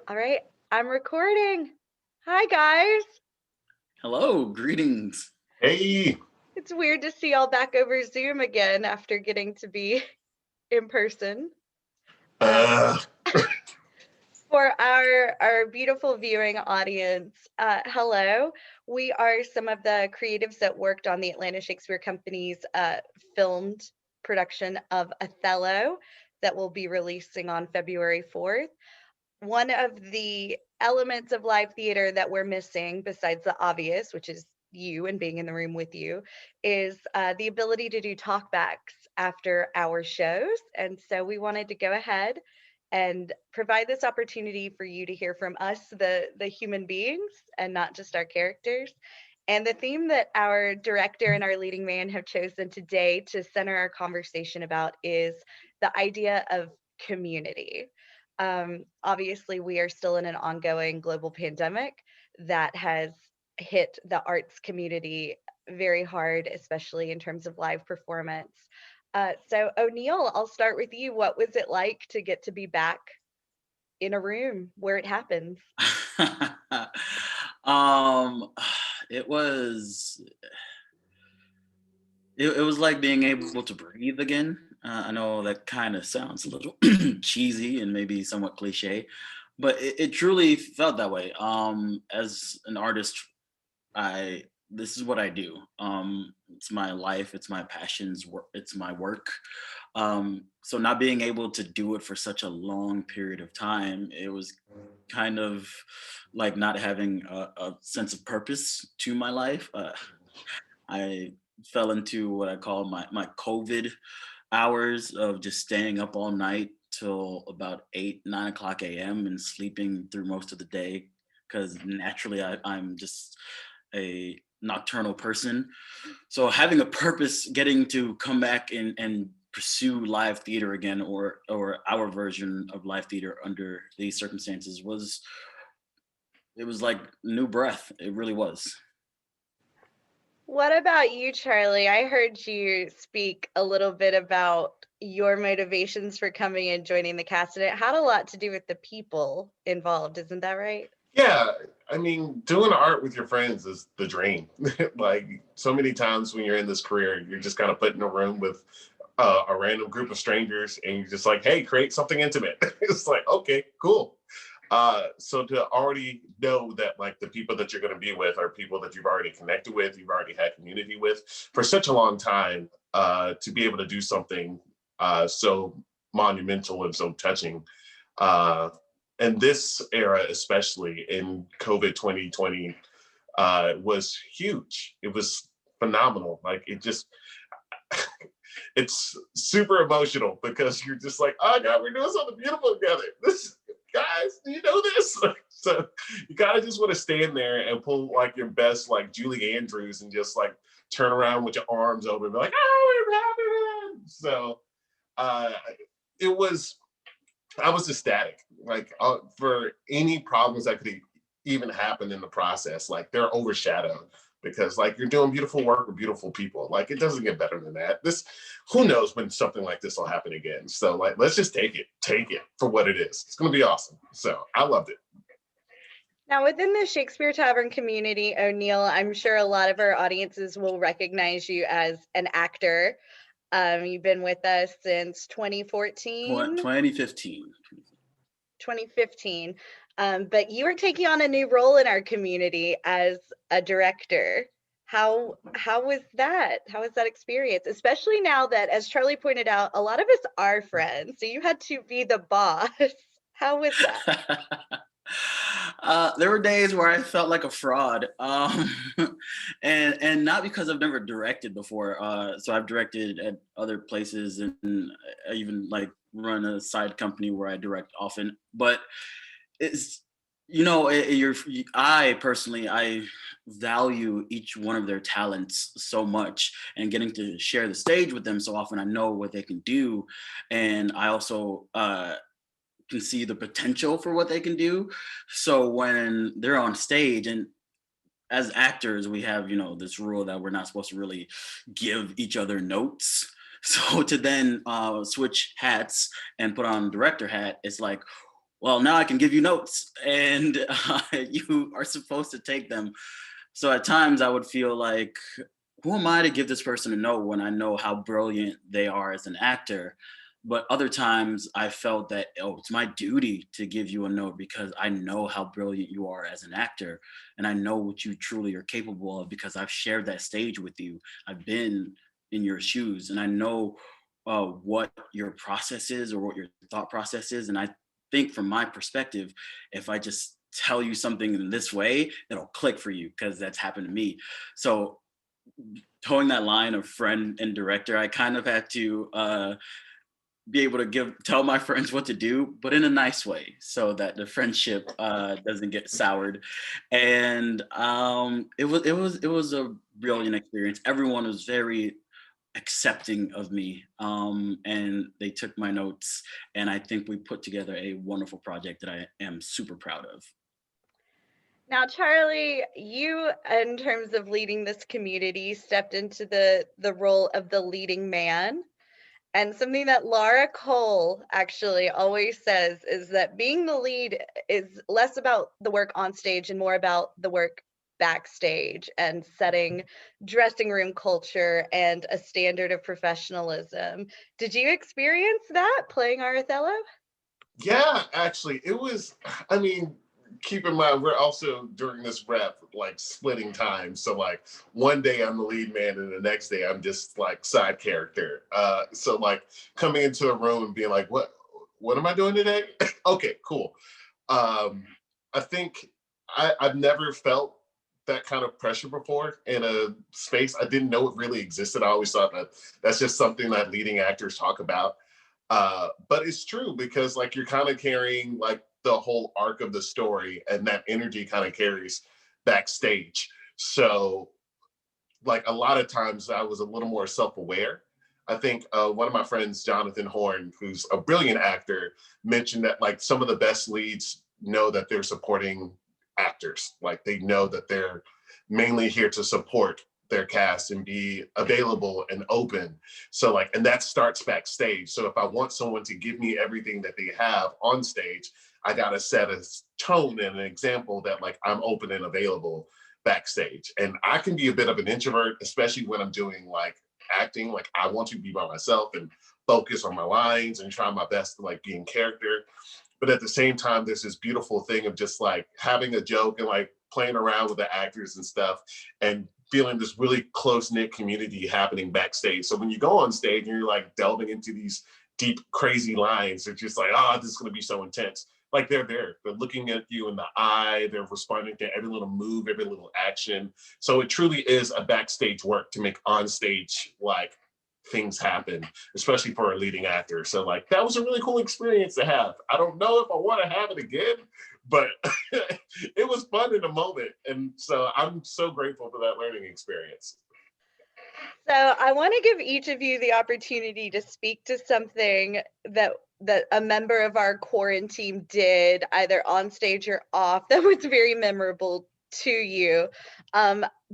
All right, I'm recording. Hi, guys. Hello, greetings. Hey, It's weird to see y'all back over Zoom again after getting to be in person. Uh, uh, for our beautiful viewing audience, hello. We are some of the creatives that worked on the Atlanta Shakespeare Company's filmed production of Othello that will be releasing on February 4th. One of the elements of live theater that we're missing, besides the obvious, which is you and being in the room with you, is the ability to do talkbacks after our shows. And so we wanted to go ahead and provide this opportunity for you to hear from us, the human beings, and not just our characters. And the theme that our director and our leading man have chosen today to center our conversation about is the idea of community. Obviously, we are still in an ongoing global pandemic that has hit the arts community very hard, especially in terms of live performance. So, O'Neil, I'll start with you. What was it like to get to be back in a room where it happens? um, it was it was like being able to breathe again. I know that kind of sounds a little cheesy and maybe somewhat cliche, but it truly felt that way. As an artist, I this is what I do. It's my life, it's my passions, it's my work. So not being able to do it for such a long period of time, it was kind of like not having a sense of purpose to my life. I fell into what I call my COVID hours of just staying up all night till about 8, 9 o'clock a.m. and sleeping through most of the day because naturally I'm just a nocturnal person. So having a purpose, getting to come back and pursue live theater again, or our version of live theater under these circumstances, it was like new breath. It really was. What about you, Charlie? I heard you speak a little bit about your motivations for coming and joining the cast, and it had a lot to do with the people involved. Isn't that right? yeah, I mean, doing art with your friends is the dream. Like so many times when you're in this career, you're just kind of put in a room with a random group of strangers, and you're just like, "Hey, create something intimate." It's like, okay, cool. So to already know that like the people that you're going to be with are people that you've already connected with, you've already had community with for such a long time, to be able to do something so monumental and so touching. Uh, and this era, especially in COVID 2020, was huge. It was phenomenal. Like it just, it's super emotional because you're just like, oh God, we're doing something beautiful together. This guys, do you know this? So you kind of just want to stand there and pull like your best, like Julie Andrews, and just like turn around with your arms open and be like, oh, we're having it. So uh, it was, I was ecstatic. Like for any problems that could even happen in the process, like they're overshadowed because like you're doing beautiful work with beautiful people. Like it doesn't get better than that. This, who knows when something like this will happen again. So like, let's just take it for what it is. It's gonna be awesome. So I loved it. Now, within the Shakespeare Tavern community, O'Neil, I'm sure a lot of our audiences will recognize you as an actor. You've been with us since 2014, 2015. 2015, but you are taking on a new role in our community as a director. How was that? How was that experience? Especially now that, as Charlie pointed out, a lot of us are friends, so you had to be the boss. How was that? There were days where I felt like a fraud, and not because I've never directed before. So I've directed at other places, and I even like run a side company where I direct often. But it's I personally I value each one of their talents so much, and getting to share the stage with them so often. I know what they can do, and I also can see the potential for what they can do. So when they're on stage, and as actors, we have, this rule that we're not supposed to really give each other notes. So to then switch hats and put on director hat, it's like, well, now I can give you notes, and you are supposed to take them. So at times I would feel like, who am I to give this person a note when I know how brilliant they are as an actor? But other times I felt that, oh, it's my duty to give you a note because I know how brilliant you are as an actor. And I know what you truly are capable of because I've shared that stage with you. I've been in your shoes and I know what your process is or what your thought process is. And I think from my perspective, if I just tell you something in this way, it'll click for you because that's happened to me. So towing that line of friend and director, I kind of had to be able to tell my friends what to do, but in a nice way, so that the friendship doesn't get soured. And it was a brilliant experience. Everyone was very accepting of me, and they took my notes, and I think we put together a wonderful project that I am super proud of. Now, Charlie, you, in terms of leading this community, stepped into the role of the leading man. And something that Laura Cole actually always says is that being the lead is less about the work on stage and more about the work backstage and setting dressing room culture and a standard of professionalism. Did you experience that playing our Othello? Yeah, actually, it was. I mean, keep in mind we're also during this rep like splitting time. So like one day I'm the lead man, and the next day I'm just like side character. So like coming into a room and being like, what am I doing today? Okay, cool. I think I've never felt that kind of pressure before in a space. I didn't know it really existed. I always thought that that's just something that leading actors talk about. But it's true because like you're kind of carrying like the whole arc of the story, and that energy kind of carries backstage. So like a lot of times I was a little more self-aware. I think one of my friends, Jonathan Horn, who's a brilliant actor, mentioned that like some of the best leads know that they're supporting actors. Like they know that they're mainly here to support their cast and be available and open. So like, and that starts backstage. So if I want someone to give me everything that they have on stage, I gotta set a tone and an example that like I'm open and available backstage. And I can be a bit of an introvert, especially when I'm doing like acting. Like I want to be by myself and focus on my lines and try my best to like be in character. But at the same time, there's this beautiful thing of just like having a joke and like playing around with the actors and stuff and feeling this really close-knit community happening backstage. So when you go on stage and you're like delving into these deep, crazy lines, it's just like, oh, this is gonna be so intense. Like they're there, they're looking at you in the eye, they're responding to every little move, every little action. So it truly is a backstage work to make on stage like things happen, especially for a leading actor. So like that was a really cool experience to have. I don't know if I want to have it again, but it was fun in the moment. And so I'm so grateful for that learning experience. So I want to give each of you the opportunity to speak to something that a member of our quarantine did, either on stage or off, that was very memorable to you.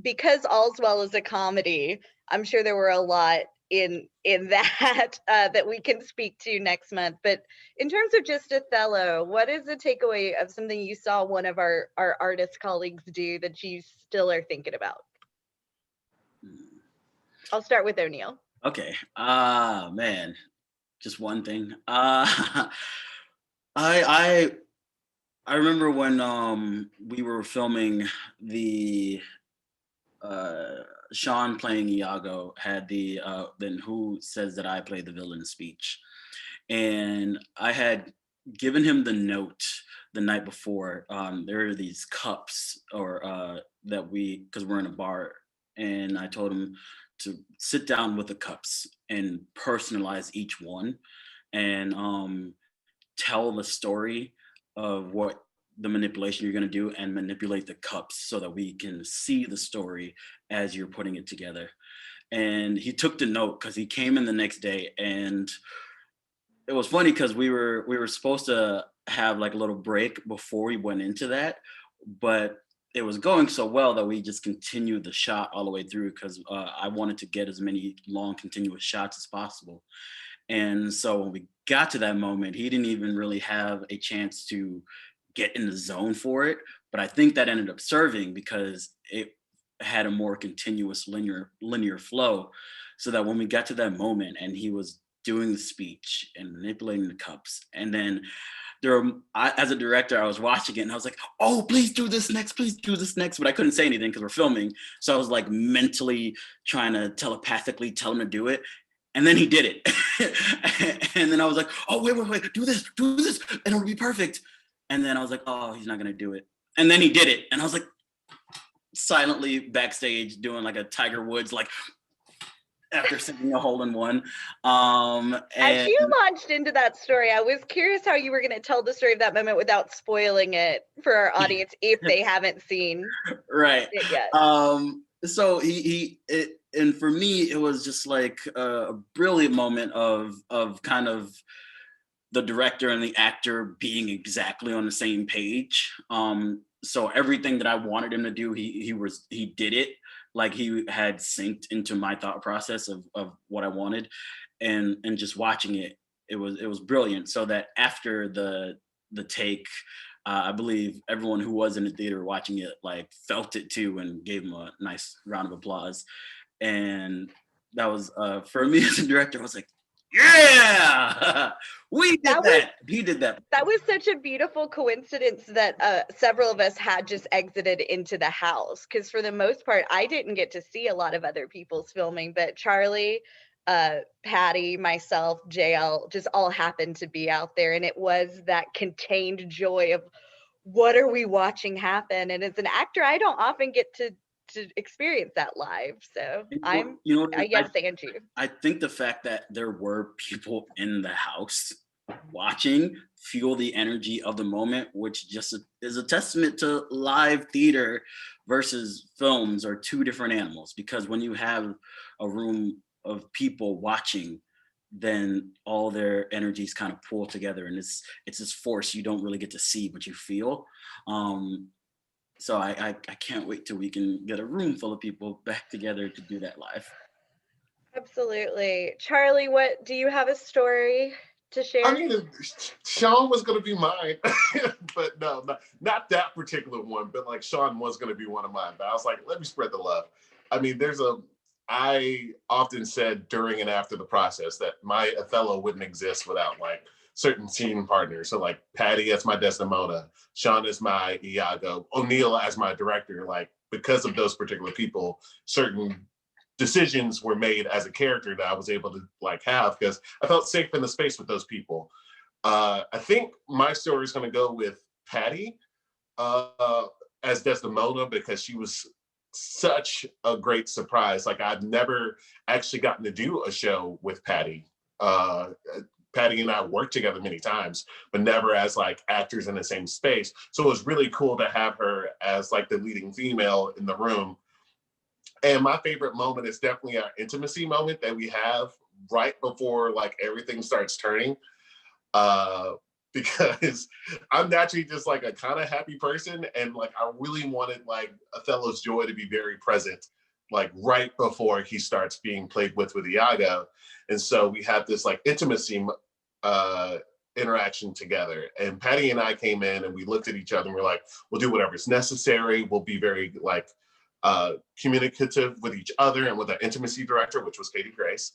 Because All's Well is a comedy, I'm sure there were a lot in that that we can speak to next month. But in terms of just Othello, what is the takeaway of something you saw one of our artist colleagues do that you still are thinking about? I'll start with O'Neil. Okay. Man, just one thing. I I remember when we were filming the Sean playing Iago had the then who says that I play the villain speech, and I had given him the note the night before. There are these cups or that we because we're in a bar, and I told him to sit down with the cups and personalize each one, and tell the story of what the manipulation you're going to do and manipulate the cups so that we can see the story as you're putting it together. And he took the note because he came in the next day, and it was funny because we were supposed to have like a little break before we went into that, but it was going so well that we just continued the shot all the way through because I wanted to get as many long continuous shots as possible. And so when we got to that moment, he didn't even really have a chance to get in the zone for it. But I think that ended up serving because it had a more continuous linear flow, so that when we got to that moment and he was doing the speech and manipulating the cups, and then as a director, I was watching it and I was like, oh, please do this next, please do this next. But I couldn't say anything because we're filming. So I was like mentally trying to telepathically tell him to do it. And then he did it. And then I was like, oh, wait, do this, and it'll be perfect. And then I was like, oh, he's not going to do it. And then he did it. And I was like, silently backstage doing like a Tiger Woods, like, after singing a hole in one. As you launched into that story, I was curious how you were going to tell the story of that moment without spoiling it for our audience if they haven't seen right it yet. So and for me, it was just like a brilliant moment of kind of the director and the actor being exactly on the same page. So everything that I wanted him to do, he did it. Like he had synced into my thought process of what I wanted, and just watching it, it was brilliant. So that after the take, I believe everyone who was in the theater watching it like felt it too and gave him a nice round of applause. And that was for me as a director, I was like, yeah, we did that. He did that. That was such a beautiful coincidence that several of us had just exited into the house, because for the most part, I didn't get to see a lot of other people's filming, but Charlie, Patty, myself, JL, just all happened to be out there. And it was that contained joy of what are we watching happen? And as an actor, I don't often get to experience that live. So yes, Angie. I think the fact that there were people in the house watching fuel the energy of the moment, which just is a testament to live theater versus films, are two different animals. Because when you have a room of people watching, then all their energies kind of pull together, and it's this force you don't really get to see but you feel. So I can't wait till we can get a room full of people back together to do that live. Absolutely. Charlie, what do you have a story to share? I mean, Sean was going to be mine, but no, not that particular one, but like Sean was going to be one of mine. But I was like, let me spread the love. I mean, I often said during and after the process that my Othello wouldn't exist without like certain scene partners. So like Patty as my Desdemona, Sean as my Iago, O'Neil as my director. Like because of those particular people, certain decisions were made as a character that I was able to like have because I felt safe in the space with those people. I think my story is going to go with Patty as Desdemona because she was such a great surprise. Like I've never actually gotten to do a show with Patty. Patty and I worked together many times, but never as like actors in the same space. So it was really cool to have her as like the leading female in the room. And my favorite moment is definitely our intimacy moment that we have right before like everything starts turning. Because I'm naturally just like a kind of happy person. And like, I really wanted like Othello's joy to be very present, like right before he starts being played with Iago. And so we had this like intimacy interaction together. And Patty and I came in and we looked at each other and we're like, we'll do whatever's necessary. We'll be very like communicative with each other and with our intimacy director, which was Kati Grace.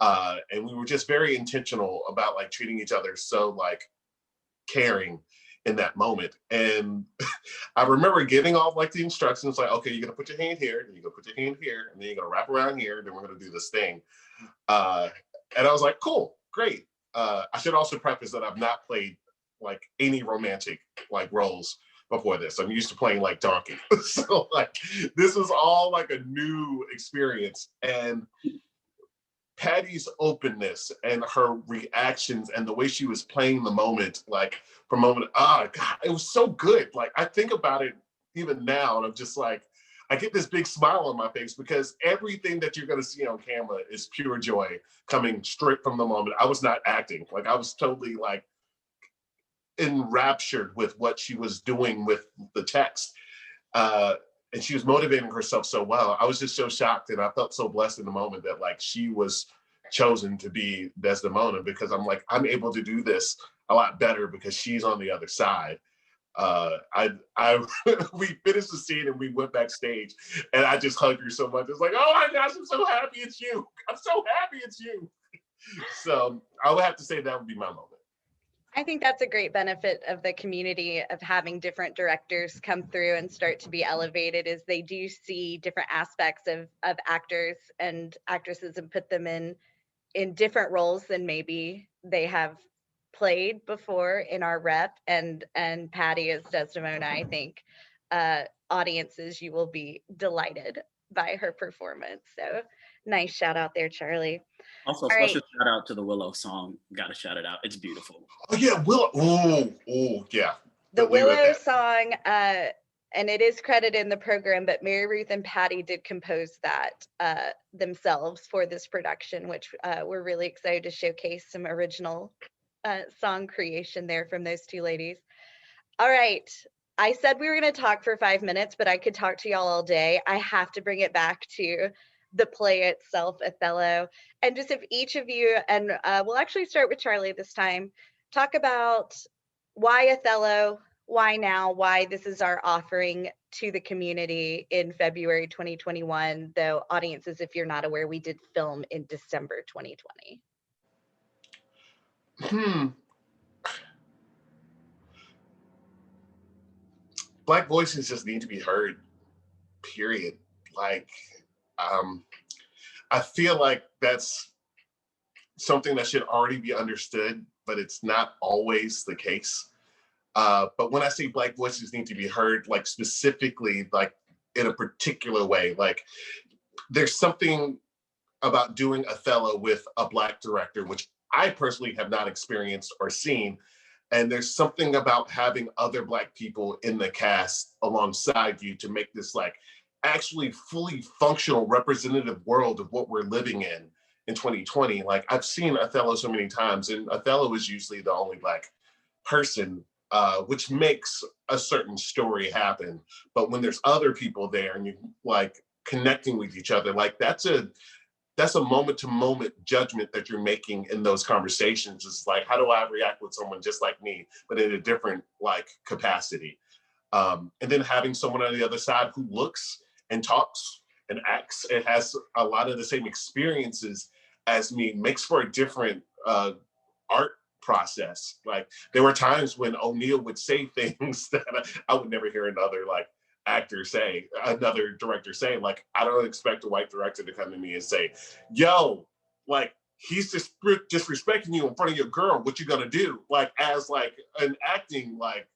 And we were just very intentional about like treating each other so like caring in that moment. And I remember getting all like the instructions like, okay, you're gonna put your hand here, then you're gonna put your hand here, and then you're gonna wrap around here, then we're gonna do this thing. And I was like, cool, great. I should also preface that I've not played like any romantic like roles before this. I'm used to playing like donkey. So like this was all like a new experience. And Patty's openness and her reactions and the way she was playing the moment, like for a moment, God, it was so good. Like I think about it even now and I'm just like, I get this big smile on my face because everything that you're going to see on camera is pure joy coming straight from the moment. I was not acting. Like I was totally like enraptured with what she was doing with the text. And she was motivating herself so well. I was just so shocked and I felt so blessed in the moment that like she was chosen to be Desdemona, because I'm like, I'm able to do this a lot better because she's on the other side. I we finished the scene and we went backstage, and I just hugged her so much. It's like, oh my gosh, I'm so happy it's you. I'm so happy it's you. So I would have to say that would be my moment. I think that's a great benefit of the community of having different directors come through and start to be elevated, is they do see different aspects of actors and actresses and put them in different roles than maybe they have played before in our rep. And Patty as Desdemona, I think audiences, you will be delighted by her performance. So nice shout out there, Charlie. Also, All right. special shout out to the Willow song. Gotta shout it out. It's beautiful. Oh yeah, Willow. Oh yeah. The Willow song, and it is credited in the program, but Mary Ruth and Patty did compose that themselves for this production, which we're really excited to showcase some original song creation there from those two ladies. All right. I said we were going to talk for 5 minutes, but I could talk to y'all all day. I have to bring it back to the play itself, Othello. And just if each of you, and we'll actually start with Charlie this time, talk about why Othello, why now, why this is our offering to the community in February 2021, though audiences, if you're not aware, we did film in December 2020. Black voices just need to be heard, period. Like, I feel like that's something that should already be understood, but it's not always the case. But when I say Black voices need to be heard, like specifically, like in a particular way, like there's something about doing Othello with a Black director, which I personally have not experienced or seen. And there's something about having other Black people in the cast alongside you to make this like actually fully functional representative world of what we're living in 2020. Like I've seen Othello so many times, and Othello is usually the only Black person, which makes a certain story happen. But when there's other people there and you like connecting with each other, like that's a moment to moment judgment that you're making in those conversations. It's like, how do I react with someone just like me, but in a different like capacity? And then having someone on the other side who looks and talks and acts and has a lot of the same experiences as me makes for a different art process. Like there were times when O'Neil would say things that I would never hear another like another director say. Like, I don't expect a white director to come to me and say, yo, like, he's just disrespecting you in front of your girl, what you gonna do? Like, as like an acting like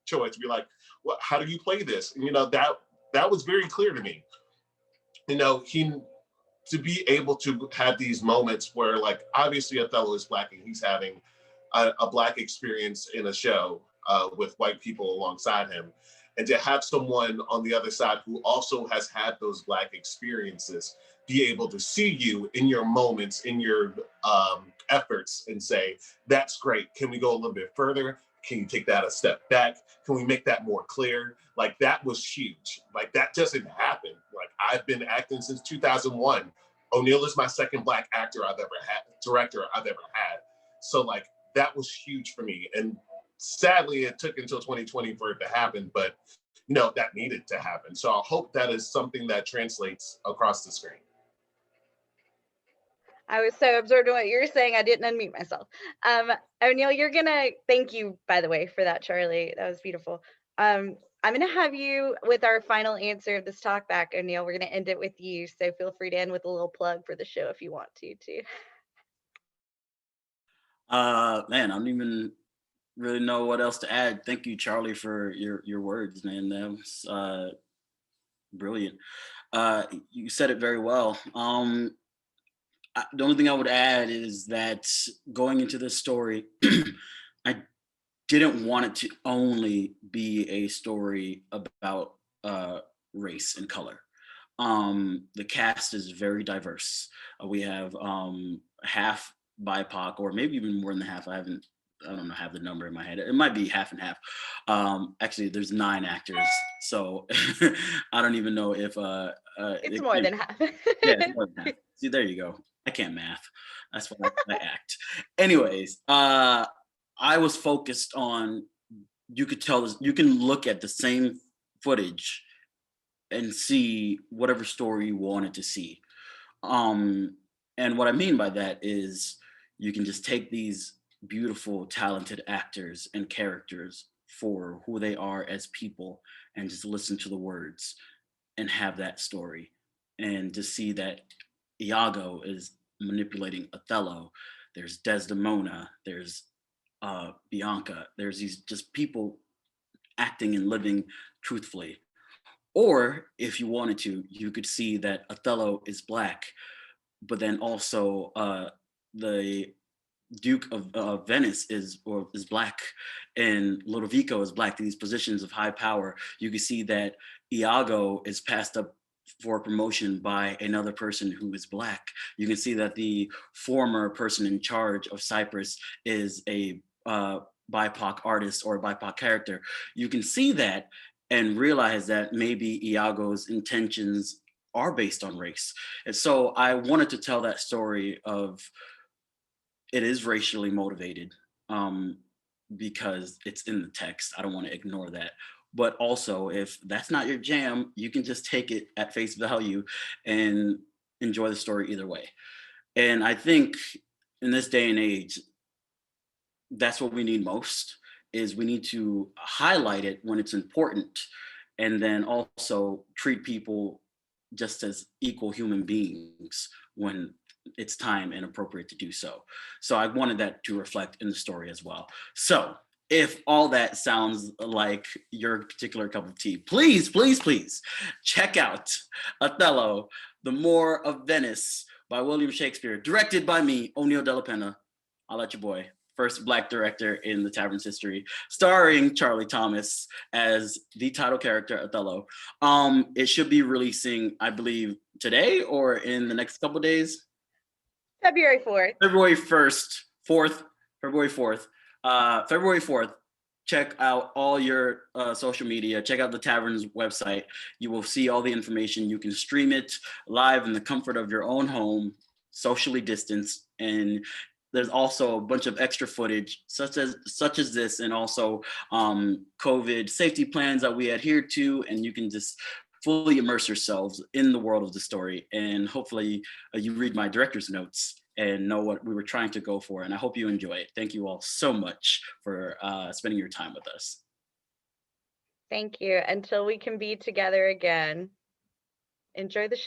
choice, be like, well, how do you play this? And, you know, that was very clear to me. You know, to be able to have these moments where like, obviously Othello is Black and he's having a Black experience in a show with white people alongside him. And to have someone on the other side who also has had those Black experiences be able to see you in your moments, in your efforts and say, that's great. Can we go a little bit further? Can you take that a step back? Can we make that more clear? Like that was huge. Like that doesn't happen. Like I've been acting since 2001. O'Neil is my second Black actor I've ever had, director I've ever had. So like that was huge for me. And sadly, it took until 2020 for it to happen, but you know, that needed to happen. So I hope that is something that translates across the screen. I was so absorbed in what you were saying, I didn't unmute myself. O'Neil, thank you, by the way, for that, Charlie. That was beautiful. I'm gonna have you with our final answer of this talk back, O'Neil. We're gonna end it with you, so feel free to end with a little plug for the show if you want to, too. Man, I don't even really know what else to add. Thank you, Charlie, for your words, man. That was brilliant. You said it very well. The only thing I would add is that going into this story, I didn't want it to only be a story about race and color. The cast is very diverse. We have half BIPOC, or maybe even more than half. I don't know, have the number in my head. It might be half and half. Actually, there's 9 actors, so I don't even know if it's more than half. Yeah, it's more than half. See, there you go. I can't math. That's what I act. Anyways, I was focused on, you could tell this, you can look at the same footage and see whatever story you wanted to see. Um, and what I mean by that is you can just take these beautiful, talented actors and characters for who they are as people and just listen to the words and have that story. And to see that Iago is manipulating Othello, there's Desdemona, there's Bianca, there's these just people acting and living truthfully. Or if you wanted to, you could see that Othello is black, but then also the Duke of Venice is black, and Lodovico is black. These positions of high power, you can see that Iago is passed up for promotion by another person who is black. You can see that the former person in charge of Cyprus is a BIPOC artist or a BIPOC character. You can see that and realize that maybe Iago's intentions are based on race. And so I wanted to tell that story of, it is racially motivated, because it's in the text. I don't want to ignore that. But also, if that's not your jam, you can just take it at face value and enjoy the story either way. And I think in this day and age, that's what we need most, is we need to highlight it when it's important, and then also treat people just as equal human beings when it's time and appropriate to do so. So I wanted that to reflect in the story as well. So if all that sounds like your particular cup of tea, please, please, please check out Othello, The Moor of Venice by William Shakespeare, directed by me, O'Neil Delapenha. I'll let your boy. First Black director in the Tavern's history, starring Charlie Thomas as the title character Othello. It should be releasing, I believe, today or in the next couple of days. February 4th. February 1st, 4th, February 4th. February 4th, check out all your social media, check out the Tavern's website. You will see all the information. You can stream it live in the comfort of your own home, socially distanced, and there's also a bunch of extra footage such as this, and also COVID safety plans that we adhere to, and you can just fully immerse yourselves in the world of the story. And hopefully you read my director's notes and know what we were trying to go for. And I hope you enjoy it. Thank you all so much for spending your time with us. Thank you. Until we can be together again, enjoy the show.